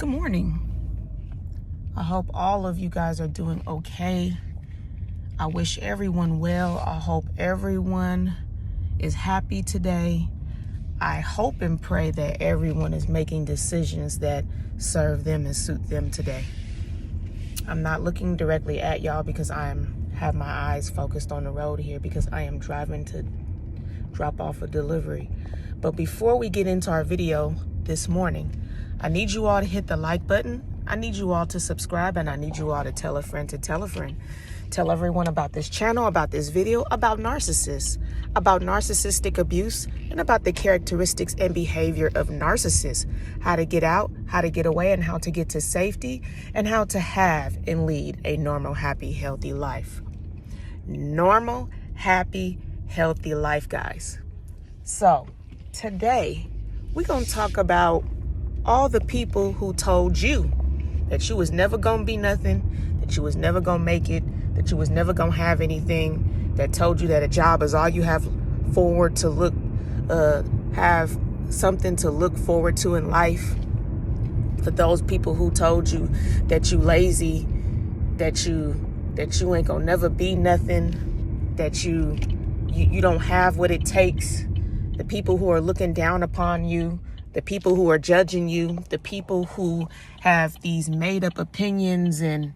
Good morning. I hope all of you guys are doing okay. I wish everyone well. I hope everyone is happy today. I hope and pray that everyone is making decisions that serve them and suit them today. I'm not looking directly at y'all because I have my eyes focused on the road here because I am driving to drop off a delivery. But before we get into our video this morning, I need you all to hit the like button. I need you all to subscribe, and I need you all to tell a friend to tell a friend. Tell everyone about this channel, about this video, about narcissists, about narcissistic abuse, and about the characteristics and behavior of narcissists. How to get out, how to get away, and how to get to safety, and how to have and lead a normal, happy, healthy life. Normal, happy, healthy life, guys. So today, we're going to talk about all the people who told you that you was never going to be nothing, that you was never going to make it, that you was never going to have anything, that told you that a job is all you have have something to look forward to in life. For those people who told you that you lazy, that you ain't going to never be nothing, that you don't have what it takes. The people who are looking down upon you, the people who are judging you, the people who have these made up opinions and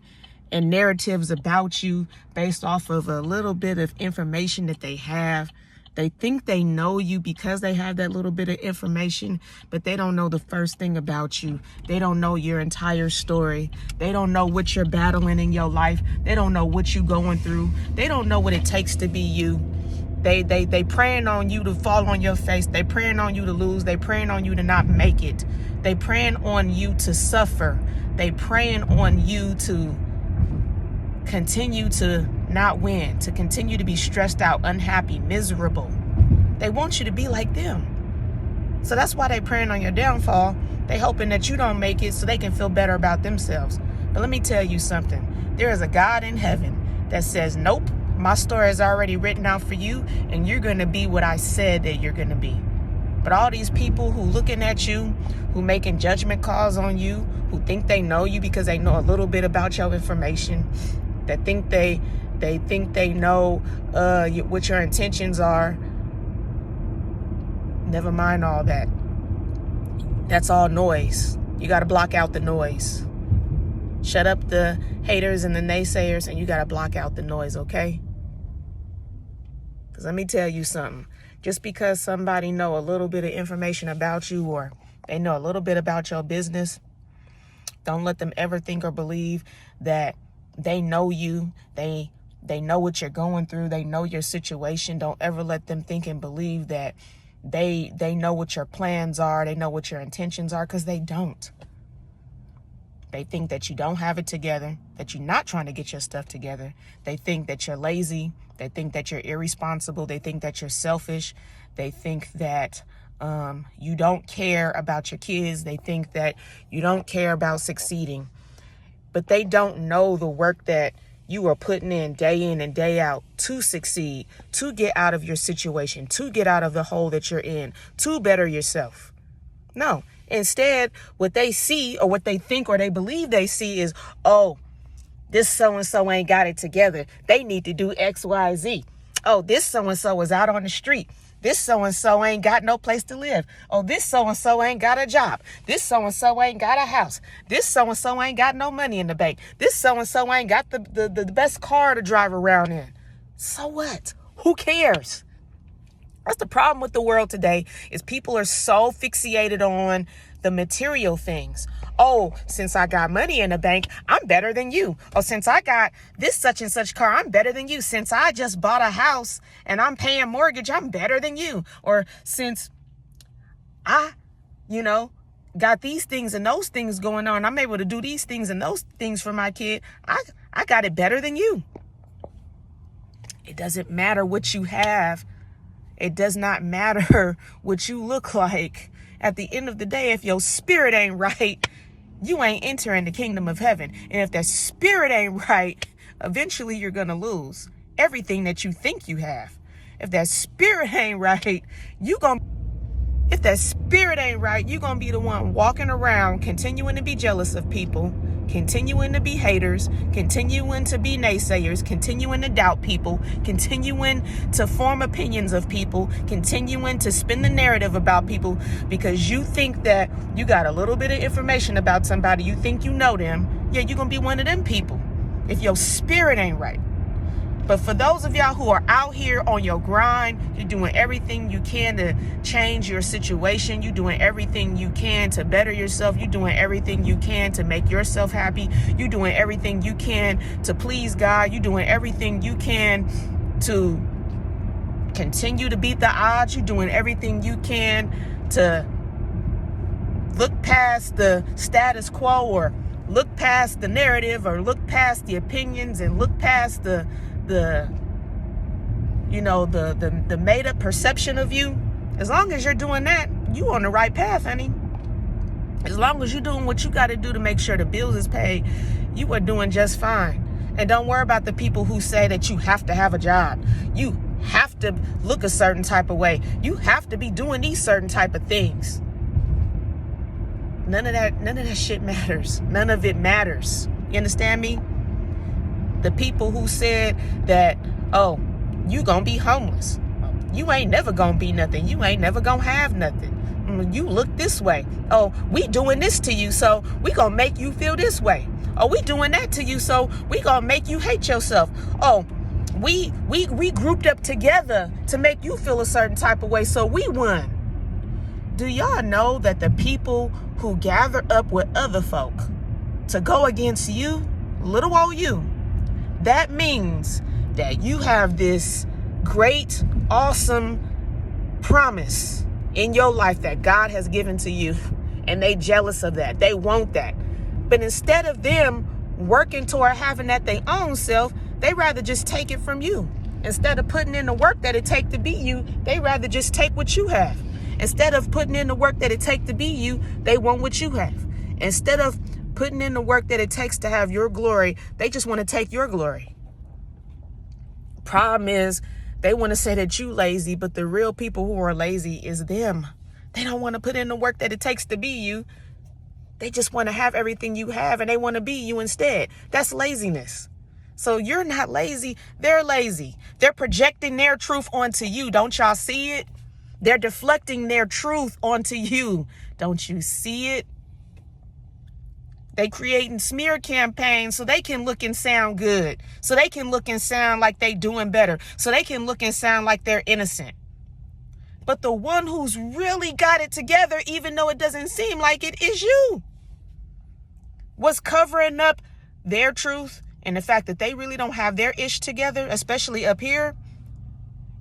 narratives about you based off of a little bit of information that they have. They think they know you because they have that little bit of information, but they don't know the first thing about you. They don't know your entire story. They don't know what you're battling in your life. They don't know what you're going through. They don't know what it takes to be you. They praying on you to fall on your face. They praying on you to lose. They praying on you to not make it. They praying on you to suffer. They praying on you to continue to not win, to continue to be stressed out, unhappy, miserable. They want you to be like them. So that's why they praying on your downfall. They hoping that you don't make it so they can feel better about themselves. But let me tell you something. There is a God in heaven that says, nope, my story is already written out for you, and you're going to be what I said that you're going to be. But all these people who looking at you, who making judgment calls on you, who think they know you because they know a little bit about your information, that think they know what your intentions are. Never mind all that. That's all noise. You got to block out the noise. Shut up the haters and the naysayers, and you got to block out the noise, okay? Because let me tell you something. Just because somebody know a little bit of information about you, or they know a little bit about your business, don't let them ever think or believe that they know you. They know what you're going through. They know your situation. Don't ever let them think and believe that they know what your plans are. They know what your intentions are, because they don't. They think that you don't have it together, that you're not trying to get your stuff together. They think that you're lazy. They think that you're irresponsible. They think that you're selfish. They think that you don't care about your kids. They think that you don't care about succeeding. But they don't know the work that you are putting in and day out to succeed, to get out of your situation, to get out of the hole that you're in, to better yourself. No. Instead, what they see, or what they think or they believe they see, is, oh, this so-and-so ain't got it together. They need to do X, Y, Z. Oh, this so-and-so is out on the street. This so-and-so ain't got no place to live. Oh, this so-and-so ain't got a job. This so-and-so ain't got a house. This so-and-so ain't got no money in the bank. This so-and-so ain't got the best car to drive around in. So what? Who cares? That's the problem with the world today, is people are so fixated on the material things. Oh, since I got money in the bank, I'm better than you. Oh, since I got this such and such car, I'm better than you. Since I just bought a house and I'm paying mortgage, I'm better than you. Or since I, got these things and those things going on, I'm able to do these things and those things for my kid, I got it better than you. It doesn't matter what you have. It does not matter what you look like. At the end of the day, if your spirit ain't right, you ain't entering the kingdom of heaven. And if that spirit ain't right, eventually you're going to lose everything that you think you have. If that spirit ain't right, you going to If that spirit ain't right, you're going to be the one walking around continuing to be jealous of people, continuing to be haters, continuing to be naysayers, continuing to doubt people, continuing to form opinions of people, continuing to spin the narrative about people because you think that you got a little bit of information about somebody, you think you know them. Yeah, you're going to be one of them people if your spirit ain't right. But for those of y'all who are out here on your grind, you're doing everything you can to change your situation. You're doing everything you can to better yourself. You're doing everything you can to make yourself happy. You're doing everything you can to please God. You're doing everything you can to continue to beat the odds. You're doing everything you can to look past the status quo or look past the narrative or look past the opinions and look past the made up perception of you. As long as you're doing that, you on the right path, honey. As long as you're doing what you got to do to make sure the bills is paid, you are doing just fine. And don't worry about the people who say that you have to have a job. You have to look a certain type of way. You have to be doing these certain type of things. None of that shit matters. None of it matters. You understand me? The people who said that, oh, you gonna be homeless. You ain't never gonna be nothing. You ain't never gonna have nothing. You look this way. Oh, we doing this to you, so we gonna make you feel this way. Oh, we doing that to you, so we gonna make you hate yourself. Oh, we grouped up together to make you feel a certain type of way, so we won. Do y'all know that the people who gather up with other folk to go against you, little old you, that means that you have this great, awesome promise in your life that God has given to you, and they jealous of that. They want that. But instead of them working toward having that their own self, they rather just take it from you. Instead of putting in the work that it take to be you, they rather just take what you have. Instead of putting in the work that it take to be you, they want what you have. Instead of putting in the work that it takes to have your glory, they just want to take your glory. Problem is, they want to say that you lazy, but the real people who are lazy is them. They don't want to put in the work that it takes to be you. They just want to have everything you have, and they want to be you instead. That's laziness. So you're not lazy. They're lazy. They're projecting their truth onto you. Don't y'all see it? They're deflecting their truth onto you. Don't you see it? They creating smear campaigns so they can look and sound good. So they can look and sound like they doing better. So they can look and sound like they're innocent. But the one who's really got it together, even though it doesn't seem like it, is you. What's covering up their truth and the fact that they really don't have their ish together, especially up here,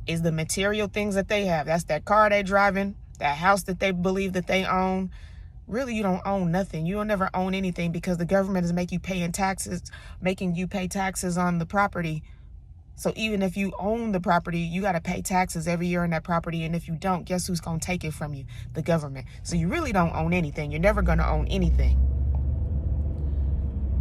is the material things that they have. That's that car they driving, that house that they believe that they own. Really, you don't own nothing. You will never own anything because the government is making you pay taxes on the property. So even if you own the property, you got to pay taxes every year on that property. And if you don't, guess who's going to take it from you? The government. So you really don't own anything. You're never going to own anything.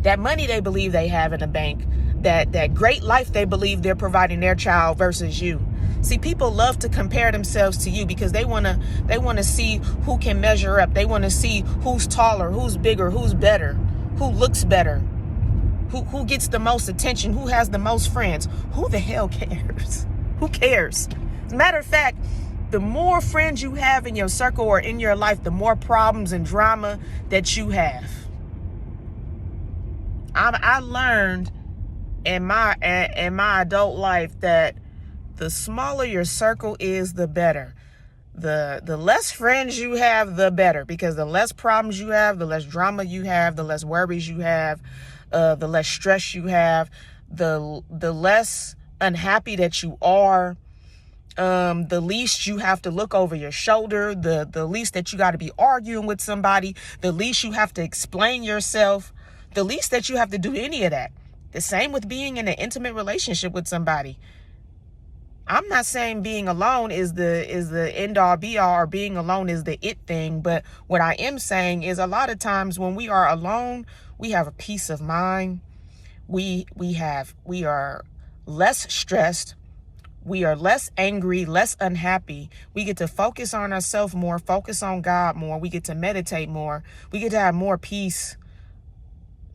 That money they believe they have in the bank, that great life they believe they're providing their child versus you. See, people love to compare themselves to you because they want to see who can measure up. They want to see who's taller, who's bigger, who's better, who looks better, who gets the most attention, who has the most friends. Who the hell cares? Who cares? As a matter of fact, the more friends you have in your circle or in your life, the more problems and drama that you have. I learned in my adult life that the smaller your circle is, the better. The less friends you have, the better, because the less problems you have, the less drama you have, the less worries you have, the less stress you have, the less unhappy that you are, the least you have to look over your shoulder, the least that you got to be arguing with somebody, the least you have to explain yourself, the least that you have to do any of that. The same with being in an intimate relationship with somebody. I'm not saying being alone is the end all be all, or being alone is the it thing. But what I am saying is a lot of times when we are alone, we have a peace of mind. We are less stressed. We are less angry, less unhappy. We get to focus on ourselves more, focus on God more. We get to meditate more. We get to have more peace.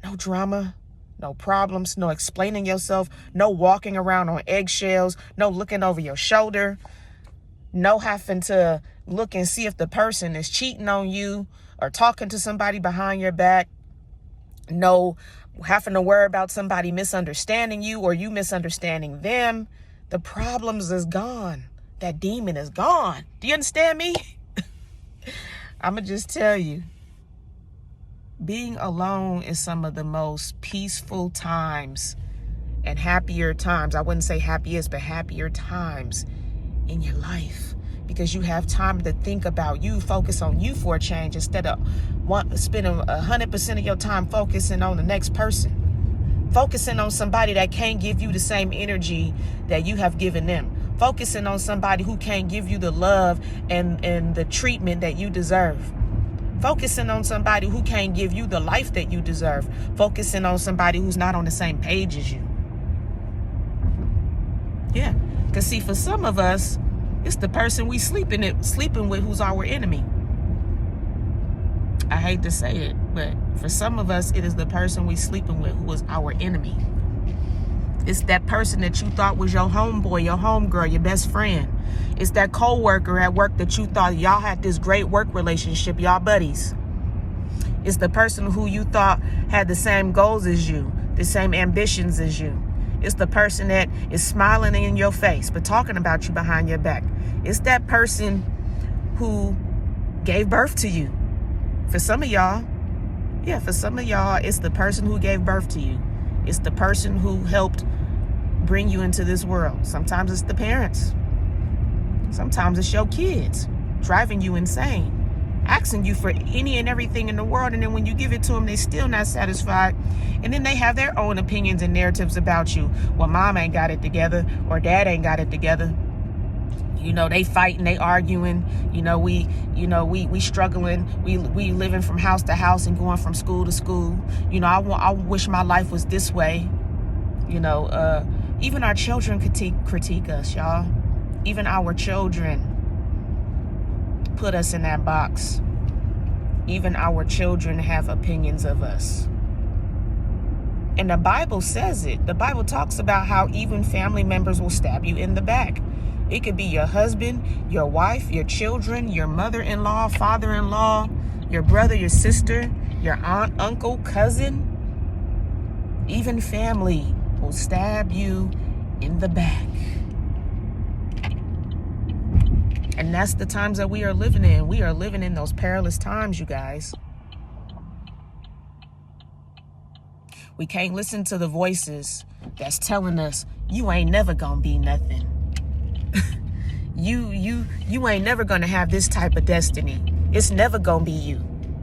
No drama, no problems, no explaining yourself, no walking around on eggshells, no looking over your shoulder, no having to look and see if the person is cheating on you or talking to somebody behind your back. No having to worry about somebody misunderstanding you or you misunderstanding them. The problems is gone. That demon is gone. Do you understand me? I'm going to just tell you, being alone is some of the most peaceful times and happier times. I wouldn't say happiest, but happier times in your life, because you have time to think about you, focus on you for a change instead of spending 100% of your time focusing on the next person, focusing on somebody that can't give you the same energy that you have given them, focusing on somebody who can't give you the love and the treatment that you deserve, focusing on somebody who can't give you the life that you deserve, focusing on somebody who's not on the same page as you. Yeah, because see, for some of us, it's the person we sleeping with who's our enemy. I hate to say it, but for some of us, it is the person we sleeping with who is our enemy. It's that person that you thought was your homeboy, your homegirl, your best friend. It's that co-worker at work that you thought y'all had this great work relationship, y'all buddies. It's the person who you thought had the same goals as you, the same ambitions as you. It's the person that is smiling in your face, but talking about you behind your back. It's that person who gave birth to you. For some of y'all, it's the person who gave birth to you. It's the person who helped bring you into this world. Sometimes it's the parents. Sometimes it's your kids driving you insane, asking you for any and everything in the world, and then when you give it to them, they're still not satisfied, and then they have their own opinions and narratives about you. Well, mom ain't got it together, or dad ain't got it together. You know, they fighting, they arguing. We struggling. We living from house to house and going from school to school. I wish my life was this way. Even our children critique us, y'all. Even our children put us in that box. Even our children have opinions of us. And the Bible says it. The Bible talks about how even family members will stab you in the back. It could be your husband, your wife, your children, your mother-in-law, father-in-law, your brother, your sister, your aunt, uncle, cousin. Even family will stab you in the back. And that's the times that we are living in. We are living in those perilous times, you guys. We can't listen to the voices that's telling us, you ain't never gonna be nothing. You ain't never gonna have this type of destiny. It's never gonna be you.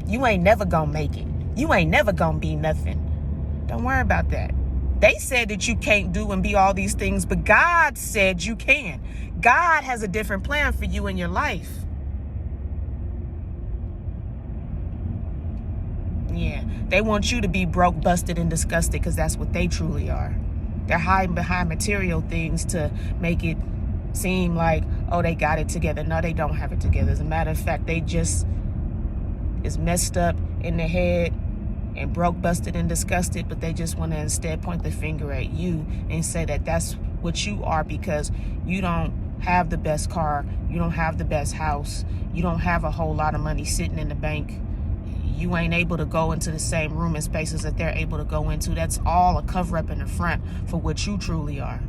You ain't never gonna make it. You ain't never gonna be nothing. Don't worry about that. They said that you can't do and be all these things, but God said you can. God has a different plan for you in your life. Yeah, they want you to be broke, busted, and disgusted, because that's what they truly are. They're hiding behind material things to make it seem like, oh, they got it together. No, they don't have it together. As a matter of fact, they just is messed up in the head and broke, busted, and disgusted, but they just want to instead point the finger at you and say that that's what you are, because you don't have the best car, you don't have the best house, you don't have a whole lot of money sitting in the bank, you ain't able to go into the same room and spaces that they're able to go into. That's all a cover-up in the front for what you truly are.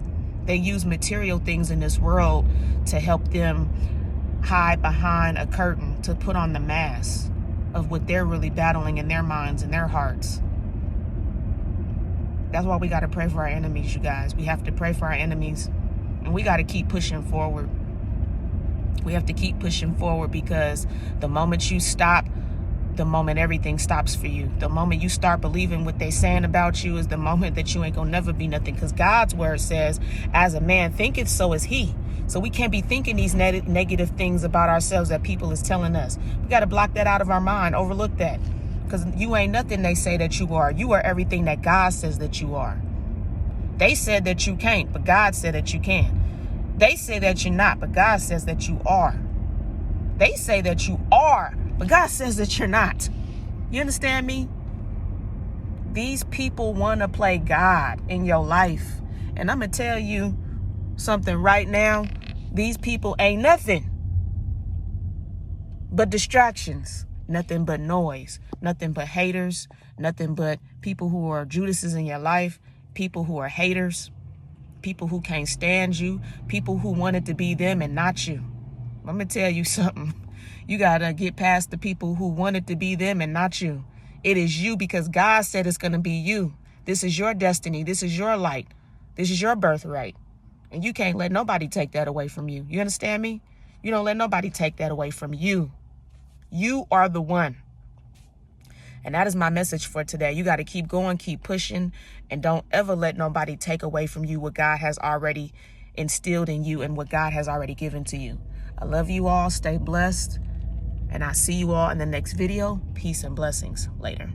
They use material things in this world to help them hide behind a curtain, to put on the mask of what they're really battling in their minds and their hearts. That's why we got to pray for our enemies, you guys. We have to pray for our enemies, and we got to keep pushing forward. We have to keep pushing forward, because the moment you stop, the moment everything stops for you. The moment you start believing what they saying about you is the moment that you ain't gonna never be nothing, because God's word says, as a man thinketh, so is he. So we can't be thinking these negative things about ourselves that people is telling us. We got to block that out of our mind, overlook that, because you ain't nothing they say that you are. You are everything that God says that you are. They said that you can't, but God said that you can. They say that you're not, but God says that you are. They say that you are, but God says that you're not. You understand me? These people want to play God in your life. And I'm going to tell you something right now. These people ain't nothing but distractions, nothing but noise, nothing but haters, nothing but people who are Judases in your life, people who are haters, people who can't stand you, people who want it to be them and not you. I'm going to tell you something. You got to get past the people who want it to be them and not you. It is you, because God said it's going to be you. This is your destiny. This is your light. This is your birthright. And you can't let nobody take that away from you. You understand me? You don't let nobody take that away from you. You are the one. And that is my message for today. You got to keep going, keep pushing, and don't ever let nobody take away from you what God has already instilled in you and what God has already given to you. I love you all. Stay blessed. And I'll see you all in the next video. Peace and blessings. Later.